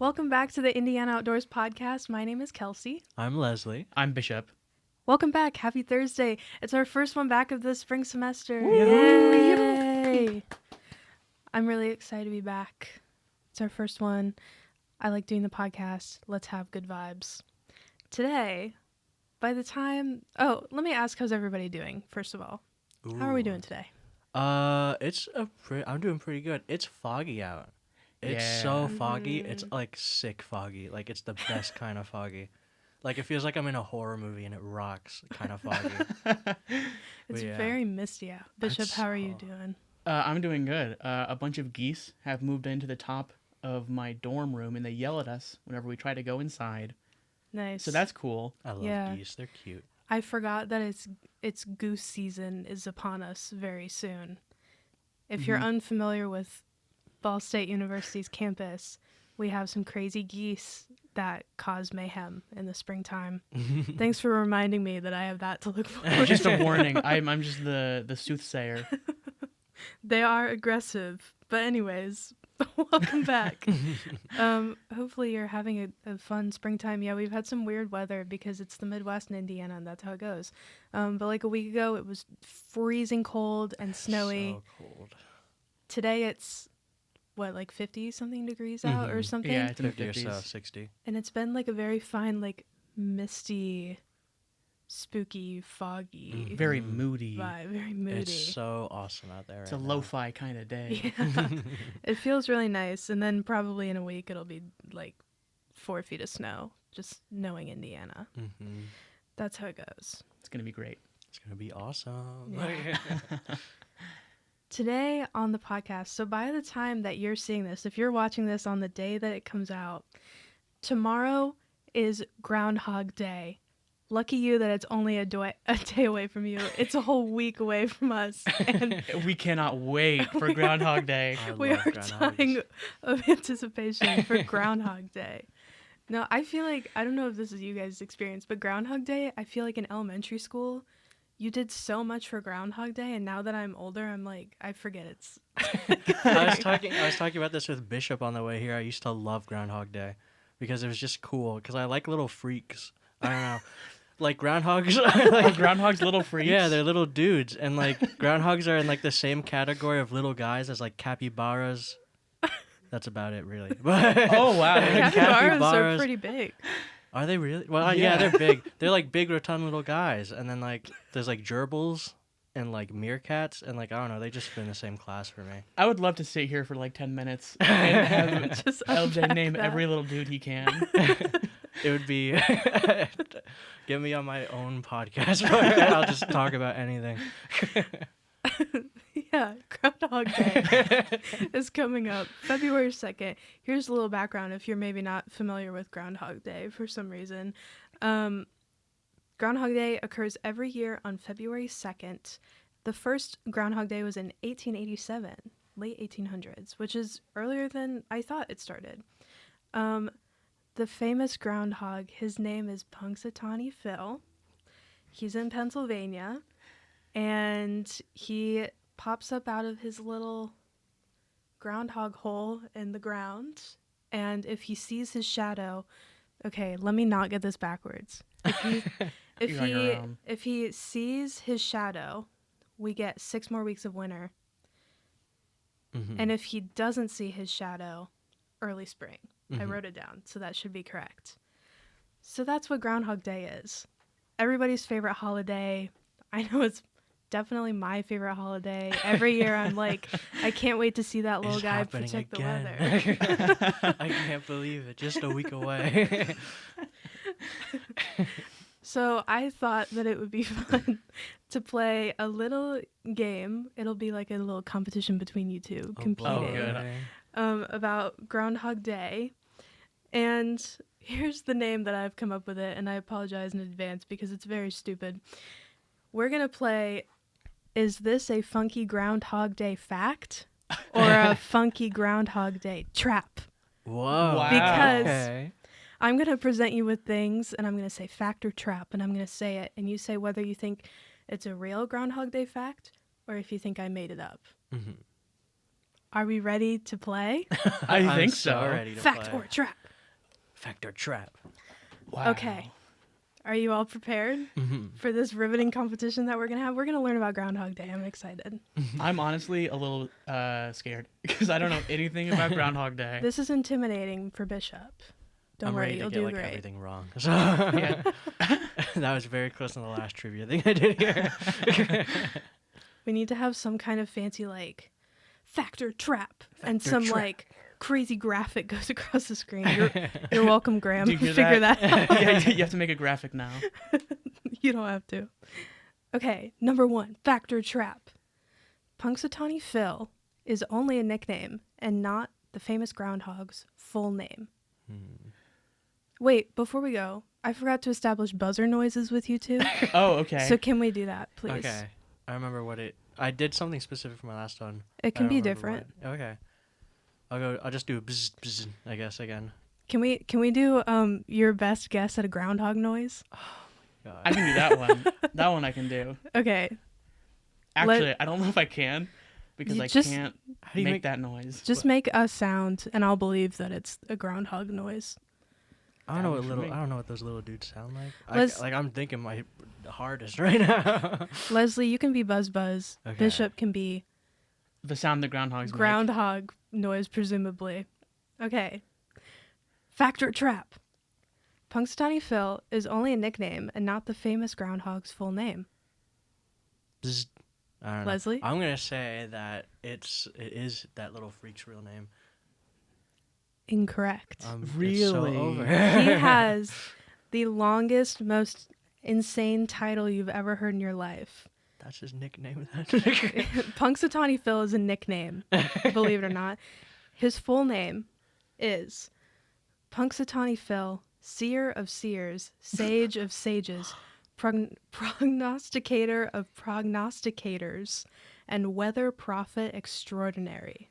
Welcome back to the Indiana Outdoors podcast. My name is Kelsey. I'm Leslie. I'm Bishop. Welcome back. Happy Thursday. It's our first one back of the spring semester. Woo! Yay! I'm really excited to be back. It's our first one. I like doing the podcast. Let's have good vibes. Today, let me ask, how's everybody doing, first of all? Ooh. How are we doing today? I'm doing pretty good. It's foggy out. It's so foggy. It's like sick foggy. Like it's the best kind of foggy. Like it feels like I'm in a horror movie and it rocks kind of foggy. It's very misty out. Bishop, how are you doing? I'm doing good. A bunch of geese have moved into the top of my dorm room and they yell at us whenever we try to go inside. Nice. So that's cool. I love geese. They're cute. I forgot that it's goose season is upon us very soon. If you're unfamiliar with Ball State University's campus, we have some crazy geese that cause mayhem in the springtime. Thanks for reminding me that I have that to look forward to. Just a warning. I'm just the soothsayer. They are aggressive. But anyways, welcome back. Hopefully you're having a fun springtime. Yeah, we've had some weird weather because it's the Midwest in Indiana and that's how it goes. But like a week ago, it was freezing cold and snowy. So cold. Today it's, like 50-something degrees out or something? Yeah, it's in the 50 or 50s. so, 60. And it's been like a very fine, like misty, spooky, foggy Very moody. vibe. Very moody. It's so awesome out there. It's a lo-fi kind of day. Yeah. It feels really nice. And then probably in a week it'll be like 4 feet of snow, just knowing Indiana. Mm-hmm. That's how it goes. It's going to be great. It's gonna be awesome. Yeah. Today on the podcast, so by the time that you're seeing this, if you're watching this on the day that it comes out, tomorrow is Groundhog Day. Lucky you that it's only a day away from you. It's a whole week away from us. And We cannot wait for Groundhog Day. I we love are groundhogs. dying of anticipation for Groundhog Day. No, I feel like, I don't know if this is you guys' experience, but Groundhog Day, I feel like in elementary school, you did so much for Groundhog Day, and now that I'm older, I'm like, I forget it's... I was talking about this with Bishop on the way here. I used to love Groundhog Day because it was just cool. Because I like little freaks. I don't know, like groundhogs. Like groundhogs, little freaks. Yeah, they're little dudes, and like groundhogs are in like the same category of little guys as like capybaras. That's about it, really. But Oh, wow. Capybaras are capybaras- pretty big. Are they really? Well, yeah, they're big. They're like big, rotund little guys. And then like there's like gerbils and like meerkats, and like I don't know, they just fit in the same class for me. I would love to sit here for like 10 minutes and have Just LJ unpack name that. every little dude he can. It would be get me on my own podcast where I'll just talk about anything. Yeah, Groundhog Day is coming up February 2nd. Here's a little background if you're maybe not familiar with Groundhog Day for some reason. Groundhog Day occurs every year on February 2nd. The first Groundhog Day was in 1887, late 1800s, which is earlier than I thought it started. The famous groundhog, his name is Punxsutawney Phil. He's in Pennsylvania, and he pops up out of his little groundhog hole in the ground, and if he sees his shadow, okay, let me not get this backwards. If he sees his shadow, we get 6 more weeks of winter. Mhm. And if he doesn't see his shadow, early spring. I Mhm. wrote it down, so that should be correct. So that's what Groundhog Day is. Everybody's favorite holiday. I know it's definitely my favorite holiday. Every year I'm like, I can't wait to see that little It's guy happening protect again. the weather. I can't believe it. Just a week away. So I thought that it would be fun to play a little game. It'll be like a little competition between you two competing. good. About Groundhog Day. And here's the name that I've come up with it, and I apologize in advance because it's very stupid. We're going to play, is this a funky Groundhog Day fact or a funky Groundhog Day trap? Whoa. Wow. Because Okay. I'm going to present you with things, and I'm going to say fact or trap, and I'm going to say it, and you say whether you think it's a real Groundhog Day fact or if you think I made it up. Mhm. Are we ready to play? I I'm think so so. ready to Fact play. or trap? Factor trap. Wow. Okay. Are you all prepared for this riveting competition that we're going to have? We're going to learn about Groundhog Day. I'm excited. I'm honestly a little scared because I don't know anything about Groundhog Day. This is intimidating for Bishop. Don't I'm worry, ready you'll to get do like great. everything wrong. So Yeah. that was very close to the last trivia thing I did here. We need to have some kind of fancy like factor trap and Factor some trap. like crazy graphic goes across the screen. You're welcome, Graham. Do you hear Figure that out. Yeah, you have to make a graphic now. You don't have to. Okay, number 1, factor trap. Punxsutawney Phil is only a nickname and not the famous Groundhog's full name. Wait, before we go, I forgot to establish buzzer noises with you two. Oh, okay. So can we do that, please? Okay. I remember I did something specific for my last one. It I can don't be remember different. what. Okay. I'll just do bzz, bzz, I guess again. Can we do your best guess at a groundhog noise? God. I can do that one. That one I can do. Okay, Actually, I don't know if I can because You I just- can't How do you make that noise. just make a sound and I'll believe that it's a groundhog noise. I don't know That works for me. I don't know what those little dudes sound like. Let's- I'm thinking my hardest right now. Leslie, you can be Buzz Buzz. Okay. Bishop can be The sound the groundhogs make. groundhog noise, presumably. Okay. Factor trap. Punxsutawney Phil is only a nickname and not the famous groundhog's full name. Bzz. I don't know. Leslie? I'm gonna say that it is that little freak's real name. Incorrect. It's so Really? over. He has the longest, most insane title you've ever heard in your life. That's his nickname. Punxsutawney Phil is a nickname, believe it or not. His full name is Punxsutawney Phil, Seer of Seers, Sage of Sages, Prognosticator of Prognosticators, and Weather Prophet Extraordinary.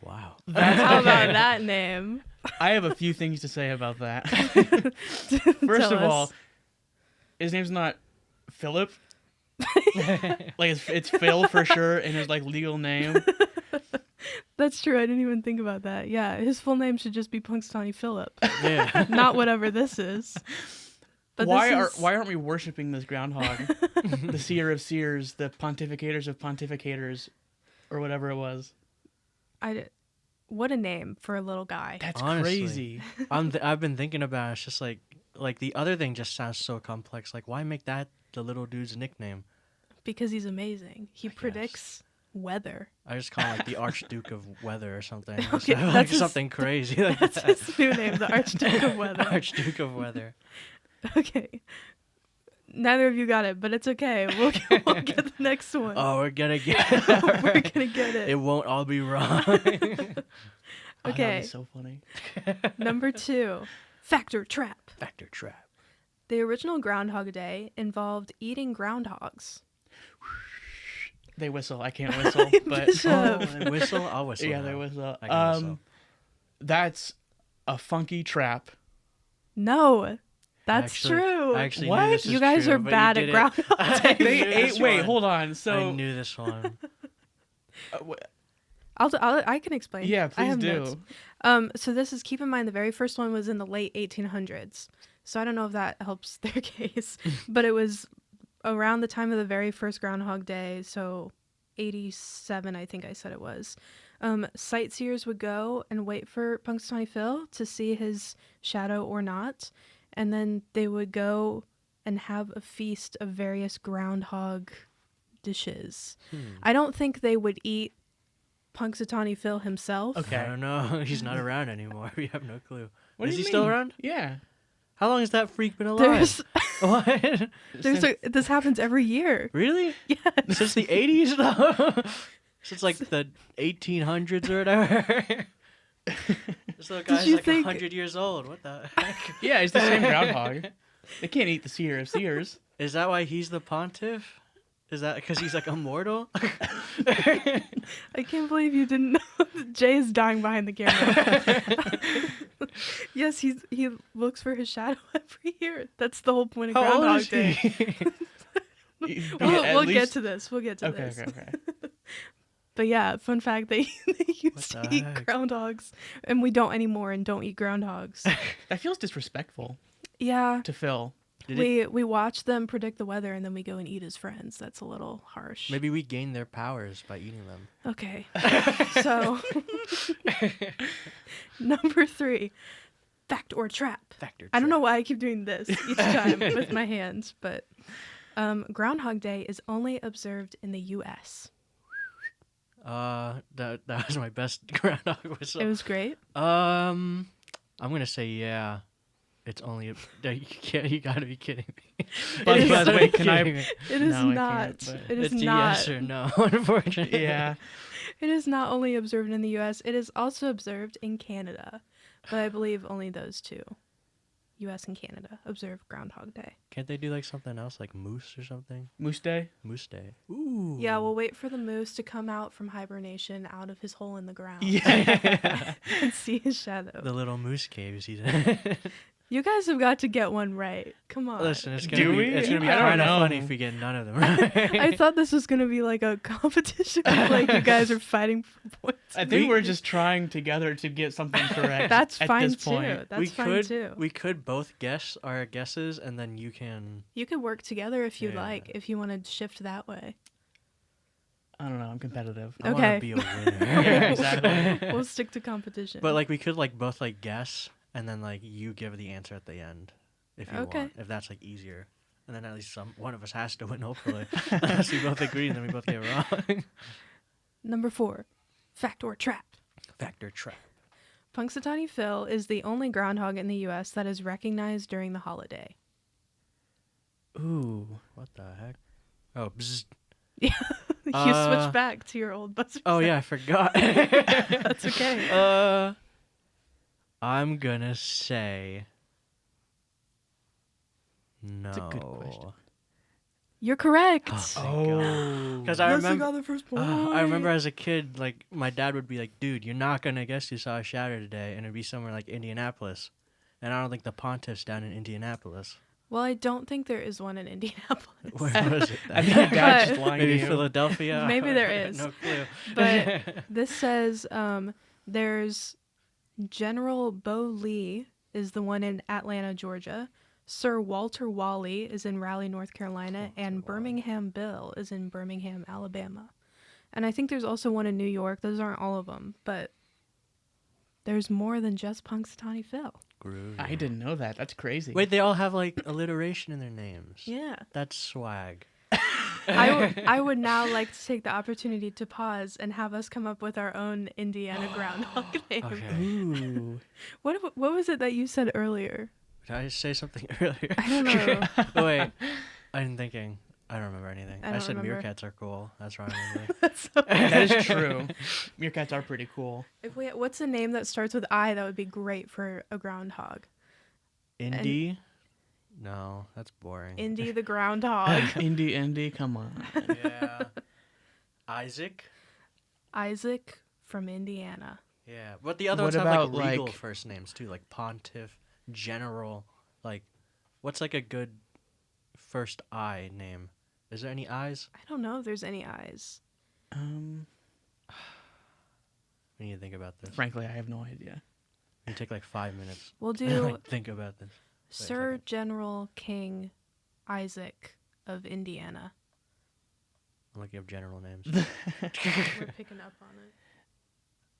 Wow. How about that name? I have a few things to say about that. Tell First of us. all, his name's not Philip. Like it's Phil for sure in his like legal name. That's true. I didn't even think about that. Yeah, his full name should just be Punxsutawney Philip, Yeah. not whatever this is. But why this is... aren't we worshiping this groundhog? The seer of seers, the pontificators of pontificators, or whatever it was. What a name for a little guy. That's Honestly. crazy. I've been thinking about it. It's just like the other thing just sounds so complex. Like, why make that the little dude's nickname? Because he's amazing. He I guess. predicts weather. I just call him like the Archduke of Weather or something. Okay, So, like that's his- something crazy like That's that. his new name, the Archduke of Weather. Archduke of Weather. Okay. Neither of you got it, but it's okay. We'll get the next one. Oh, we're gonna get We're gonna get it. It won't all be wrong. Oh, that Okay. was so funny. Number 2, factor trap. Factor trap. The original Groundhog Day involved eating groundhogs. They whistle. I can't whistle, but Bishop. Oh, whistle. I'll whistle. yeah, now. they whistle. I can whistle. That's a funky trap. No, that's Actually- true. I actually What? knew this You is guys true, are but you bad at did it. Groundhog I Day. They knew ate. this Wait, one. hold on. I So, knew this one. I can explain. yeah, I please have do. notes. So this is, keep in mind, the very first one was in the late 1800s. So I don't know if that helps their case, but it was around the time of the very first Groundhog Day. So 87, I think I said it was. Sightseers would go and wait for Punxsutawney Phil to see his shadow or not. And then they would go and have a feast of various groundhog dishes. I don't think they would eat Punxsutawney Phil himself. Okay. I don't know. He's not around anymore. We have no clue. What Is do he you still mean? around? Yeah. How long has that freak been alive? What? This happens every year. Really? Yes. Since the 80s, though? Since like the 1800s or whatever? This little guy's you like think- 100 years old. What the heck? Yeah, it's the same groundhog. They can't eat the seer of seers. Is that why he's the pontiff? Is that because he's like immortal? I can't believe you didn't know. Jay is dying behind the camera. Yes, he looks for his shadow every year. That's the whole point of How old Groundhog is Day. he? Yeah, at We'll get least- to this. We'll get to Okay, this. okay, okay. But yeah, fun fact, they used What to the eat heck? groundhogs, and we don't anymore and don't eat groundhogs. That feels disrespectful Yeah, to Phil. we watch them predict the weather, and then we go and eat as friends. That's a little harsh. Maybe we gain their powers by eating them. Okay. So, number 3, fact or trap. Factor. I don't know why I keep doing this each time with my hands, but Groundhog Day is only observed in the U.S. That was my best groundhog whistle. It was great. I'm gonna say yeah. It's only you gotta be kidding me. But is- by the way, can I? It is No, I not. can't, but- It is It's a not. yes or no, unfortunately. Yeah. It is not only observed in the U.S. It is also observed in Canada, but I believe only those two, U.S. and Canada, observe Groundhog Day. Can't they do like something else, like moose or something? Moose Day. Moose Day. Ooh. Yeah, we'll wait for the moose to come out from hibernation out of his hole in the ground Yeah. and see his shadow. The little moose caves. You guys have got to get one right. Come on. Listen, it's Do gonna be we? it's gonna be I don't kind of know. funny if we get none of them right. I thought this was gonna be like a competition, like you guys are fighting for points. I think we're just trying together to get something correct. That's at fine this point. too. That's fine too. We could both guess our guesses, and then you can. You could work together if you'd Yeah. like, if you want to shift that way. I don't know. I'm competitive. I Okay. want to be a winner. Yeah, exactly. We'll stick to competition. But like we could like both like guess, and then like you give the answer at the end, if you Okay. want. If that's like easier, and then at least one of us has to win. Hopefully, unless we both agree, and then we both get it wrong. Number 4, fact or trap. Factor trap. Punxsutawney Phil is the only groundhog in the U.S. that is recognized during the holiday. Ooh. What the heck? Oh, bzz. You Uh, switch back to your old buzzer. Oh sound. yeah, I forgot. That's okay. I'm gonna say no. That's a good question. You're correct. Oh. Because I remember, the first I remember as a kid, like my dad would be like, "Dude, you're not gonna guess you saw a shadow today," and it'd be somewhere like Indianapolis, and I don't think the Pontiff's down in Indianapolis. Well, I don't think there is one in Indianapolis. Where was it? I think your dad's But- just lying Maybe to you. Philadelphia. Maybe there is. No clue. But this says there's General Bo Lee is the one in Atlanta, Georgia. Sir Walter Wally is in Raleigh, North Carolina, and Birmingham Bill is in Birmingham, Alabama. And I think there's also one in New York. Those aren't all of them, but there's more than just Punxsutawney Phil. Groovy. I didn't know that. That's crazy. Wait, they all have like alliteration in their names. Yeah. That's swag. I would now like to take the opportunity to pause and have us come up with our own Indiana groundhog name. Okay. Ooh. What was it that you said earlier? Did I say something earlier? I don't know. Oh, wait, I'm thinking. I don't remember anything. I I don't said remember. meerkats are cool. That's what I remember. That's so That is true. Meerkats are pretty cool. What's a name that starts with I that would be great for a groundhog? Indy? No, that's boring. Indy the groundhog. Indy, come on. Yeah. Isaac? Isaac from Indiana. Yeah. But the other What ones have about, like regal like- first names too, like Pontiff, General. Like, what's like a good first I name? Is there any I's? I don't know if there's any I's. We need to think about this. Frankly, I have no idea. You take like 5 minutes. We'll to, do like, think about this. Sir second. General King Isaac of Indiana. I'm looking up general names. We're picking up on it.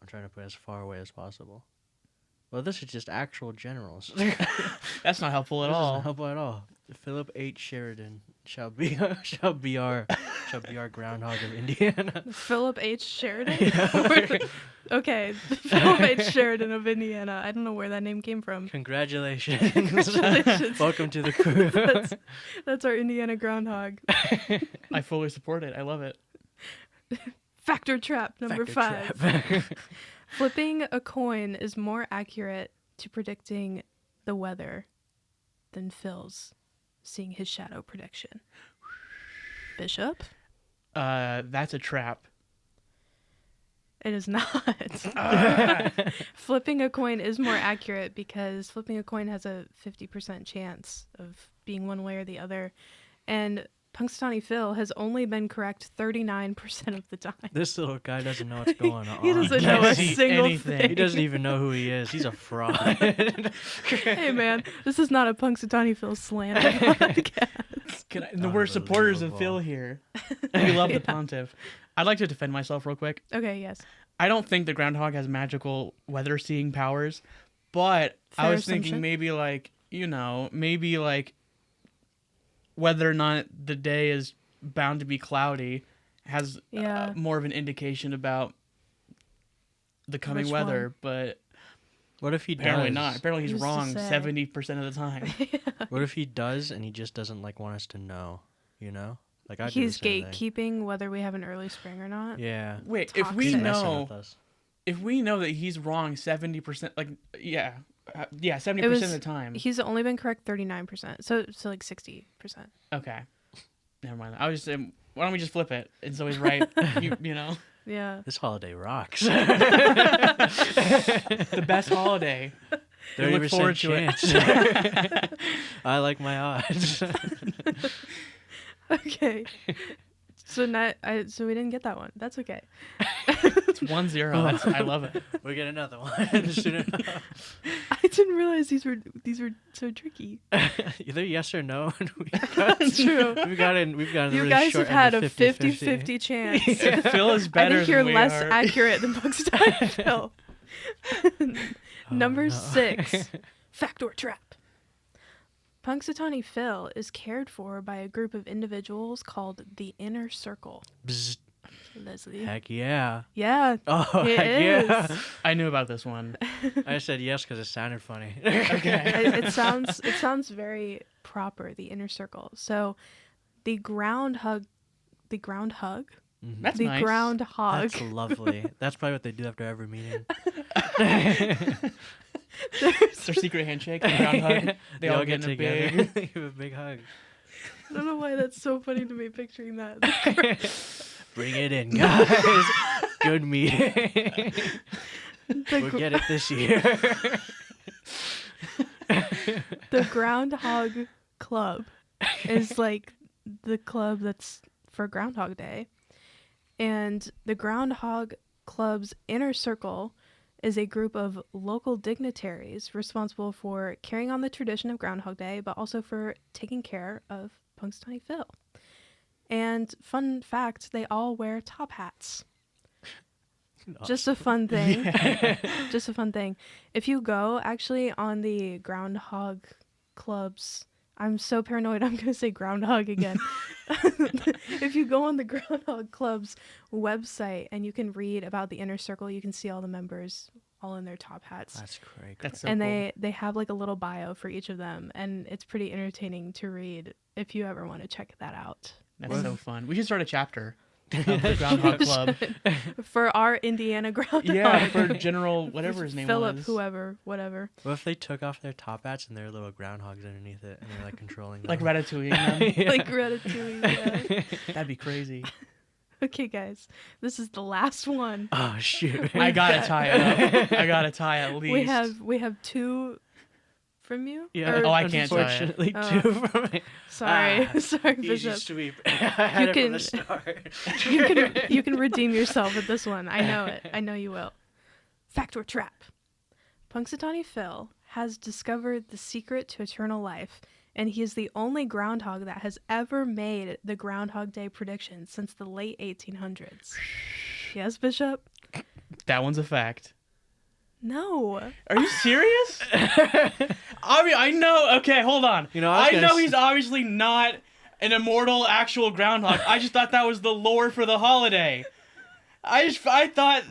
I'm trying to put as far away as possible. Well, this is just actual generals. That's not helpful at This all. doesn't help at all. Philip H. Sheridan shall be our groundhog of Indiana. Philip H. Sheridan? Okay, Philip H. Sheridan of Indiana. I don't know where that name came from. Congratulations. Congratulations. Welcome to the crew. That's our Indiana groundhog. I fully support it. I love it. Factor trap number Factor 5. trap. Flipping a coin is more accurate to predicting the weather than Phil's seeing his shadow prediction. Bishop? That's a trap. It is not. Flipping a coin is more accurate because flipping a coin has a 50% chance of being one way or the other. And Punxsutawney Phil has only been correct 39% of the time. This little guy doesn't know what's going on. He doesn't know a see single anything. thing. He doesn't even know who he is. He's a fraud. Hey man, this is not a Punxsutawney Phil slander podcast. We're supporters of Phil Unbelievable. here. We love the pontiff. I'd like to defend myself real quick. Okay, yes. I don't think the groundhog has magical weather seeing powers, but I Fair was thinking assumption. maybe like, maybe like whether or not the day is bound to be cloudy has Yeah. more of an indication about the coming Which weather, one? but What if he apparently does? not. Apparently he's Who's to wrong say? 70% of the time. What if he does and he just doesn't like want us to know? You know, like I. He's do the same thing. gatekeeping whether we have an early spring or not. Yeah. Wait, Toxic. if we He's messing know with us. that he's wrong 70%, like, yeah, 70% It was- of the time. He's only been correct 39%. So like 60%. Okay. Never mind. I was just saying, why don't we just flip it? And so he's right. you know, Yeah. This holiday rocks. the best holiday. We look 30% forward to it. chance. I like my odds. Okay. So so we didn't get that one. That's okay. It's 1-0. I love it. We get another one soon enough. I didn't realize these were so tricky. Either yes or no. And we got, It's true. We've gotten You really guys short have had end a of 50-50. 50-50 chance. Phil is I better think you're than we less are. accurate than Punxsutawney Phil. Number no. 6. Fact or trap. Punxsutawney Phil is cared for by a group of individuals called the Inner Circle. Bzz. Leslie. Heck yeah. Yeah. Oh, It heck yeah. is. I knew about this one. I said yes because it sounded funny. Okay. It sounds very proper, the Inner Circle. So the groundhog Mhm. That's the nice. groundhog. That's lovely. That's probably what they do after every meeting. It's their secret handshake. The groundhog. They all get in a big. They give a big hug. I don't know why that's so funny to me picturing that. Bring it in, guys. Good meeting. We'll get it this year. The Groundhog Club is like the club that's for Groundhog Day. And the Groundhog Club's Inner Circle is a group of local dignitaries responsible for carrying on the tradition of Groundhog Day, but also for taking care of Punxsutawney Phil. And fun fact, they all wear top hats. Just a fun thing. Just a fun thing. If you go actually on the Groundhog Club's, I'm so paranoid I'm going to say Groundhog again. If you go on the Groundhog Club's website and you can read about the Inner Circle, you can see all the members all in their top hats. That's great. That's so And cool. they have like a little bio for each of them, and it's pretty entertaining to read if you ever want to check that out. That's so fun. We should start a chapter of the Groundhog Club. For our Indiana Groundhog. Yeah, for General whatever his name Philip, was. whoever, whatever. What if they took off their top hats and there were little groundhogs underneath it and they're like controlling Like them? Ratatouille. Man. Yeah. Like Ratatouille. Yeah. That'd be crazy. Okay, guys, this is the last one. Oh shoot! I gotta tie it up. I gotta tie at least. We have two from you. Yeah. Or- Oh, I can't tie it. Unfortunately, Oh. two from me. sorry, Ah, sorry, Easy Bishop. sweep. I had it can- from the start. You can redeem yourself with this one. I know it. I know you will. Fact or trap? Punxsutawney Phil has discovered the secret to eternal life, and he is the only groundhog that has ever made the Groundhog Day prediction since the late 1800s. Yes, Bishop? That one's a fact. No. Are you serious? I mean, I know. Okay, hold on. You know, I was I gonna know s- he's obviously not an immortal actual groundhog. I just thought that was the lore for the holiday. I thought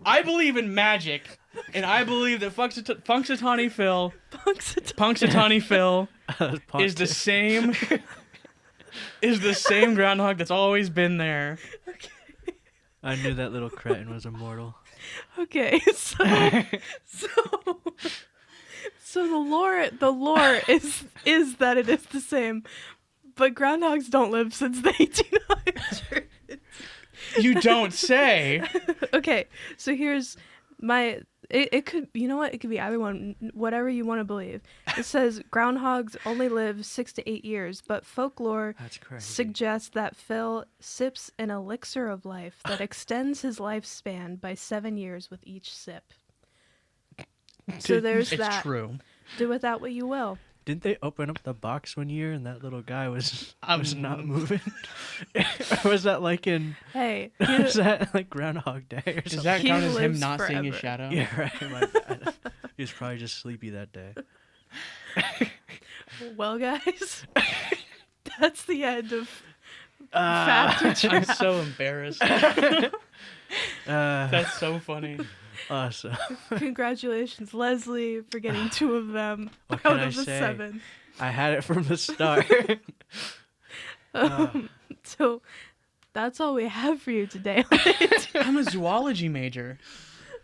I believe in magic, and I believe that Punxsutawney Phil is the same groundhog that's always been there. I knew that little cretin was immortal. Okay, so the lore is that it is the same, but groundhogs don't live since the 1800s. You don't say. Okay, so here's It could, you know what? It could be either one, whatever you want to believe. It says groundhogs only live 6 to 8 years, but folklore That's crazy. suggests that Phil sips an elixir of life that extends his lifespan by 7 years with each sip. So there's It's that. true. Do with that what you will. Didn't they open up the box one year and that little guy was not moving? Or was that like in? Hey, Was that like Groundhog Day or Does something? that He count as him lives not seeing his forever. shadow? Yeah, right. My bad. He was probably just sleepy that day. well, guys, that's the end of fact or I'm truth. so embarrassed. That's so funny. Awesome. Congratulations, Leslie, for getting 2 of them What out can I of the say? 7. I had it from the start. So that's all we have for you today I'm a zoology major.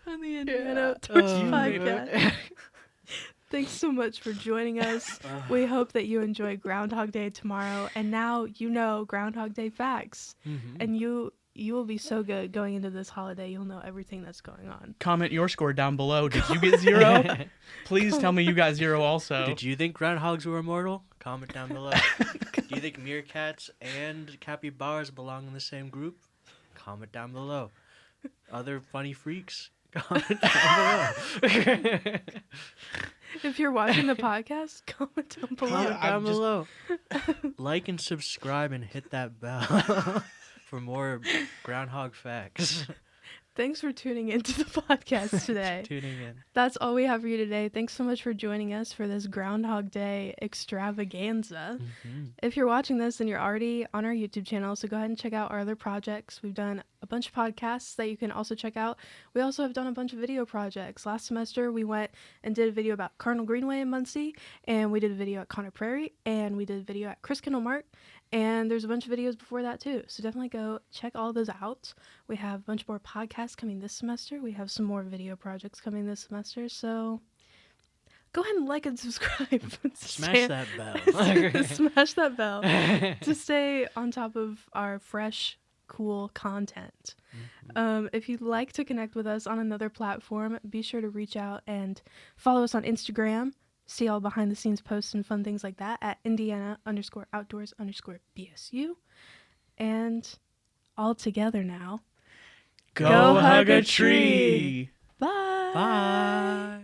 on the Indiana Torch Oh, podcast. Thanks so much for joining us. We hope that you enjoy Groundhog Day tomorrow. And now you know Groundhog Day facts. Mhm. And you will be so good going into this holiday. You'll know everything that's going on. Comment your score down below. Did you get 0? Please tell me you got 0 also. Did you think groundhogs were immortal? Comment down below. Do you think meerkats and capybaras belong in the same group? Comment down below. Other funny freaks? Comment down below. If you're watching the podcast, comment down below. Comment down I'm just- below. Like and subscribe and hit that bell for more groundhog facts. Thanks for tuning into the podcast today. Tuning in. That's all we have for you today. Thanks so much for joining us for this Groundhog Day extravaganza. Mhm. If you're watching this, then you're already on our YouTube channel, so go ahead and check out our other projects. We've done a bunch of podcasts that you can also check out. We also have done a bunch of video projects. Last semester, we went and did a video about Cardinal Greenway in Muncie, and we did a video at Connor Prairie, and we did a video at Chris Kendall Mart, and there's a bunch of videos before that too. So definitely go check all those out. We have a bunch more podcasts coming this semester. We have some more video projects coming this semester, so go ahead and like and subscribe. Smash that bell. Smash that bell to stay on top of our fresh, cool content. If you'd like to connect with us on another platform, be sure to reach out and follow us on Instagram. See all behind the scenes posts and fun things like that at Indiana_outdoors_BSU. And all together now. Go hug a tree. Bye. Bye.